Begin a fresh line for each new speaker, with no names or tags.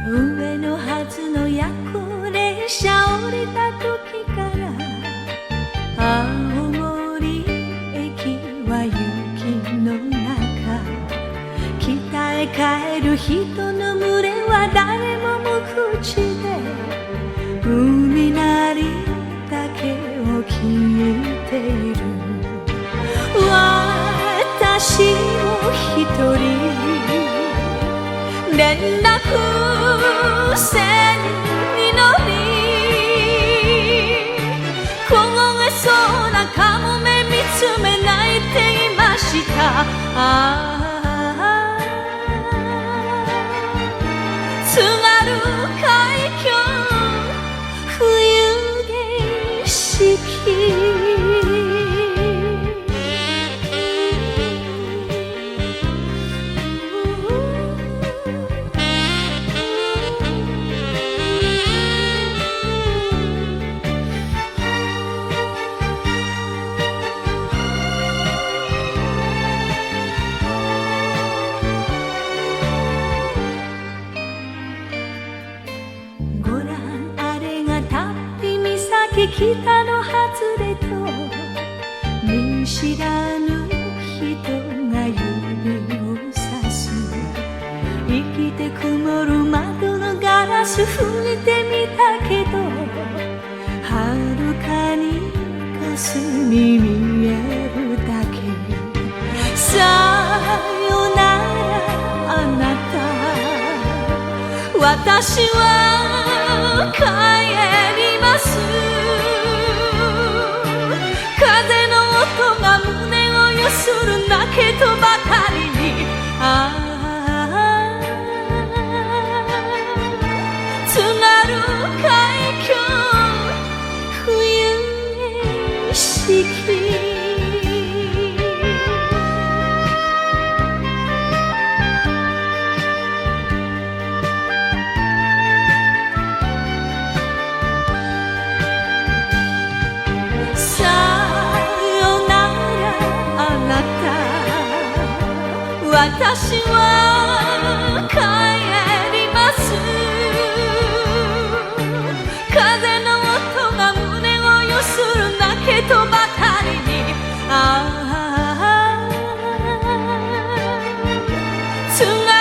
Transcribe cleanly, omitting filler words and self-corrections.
上のはずの夜行列車降りた時から青森駅は雪の中、北へ帰る人の群れは誰も無口で海なりだけを聞いている。私を一人連絡船に乗り、凍えそうなカモメ見つめ泣いていました。津軽海峡冬景色、北の外れと見知らぬ人が指をさす。生きて曇る窓のガラス拭いてみたけど、遥かに霞見えるだけ。さよならあなた、私は帰ります。風の音が胸をゆするだけとばかりに、津軽海峡冬景色。私は帰ります。風の音が胸をゆするだけとばかりに、津軽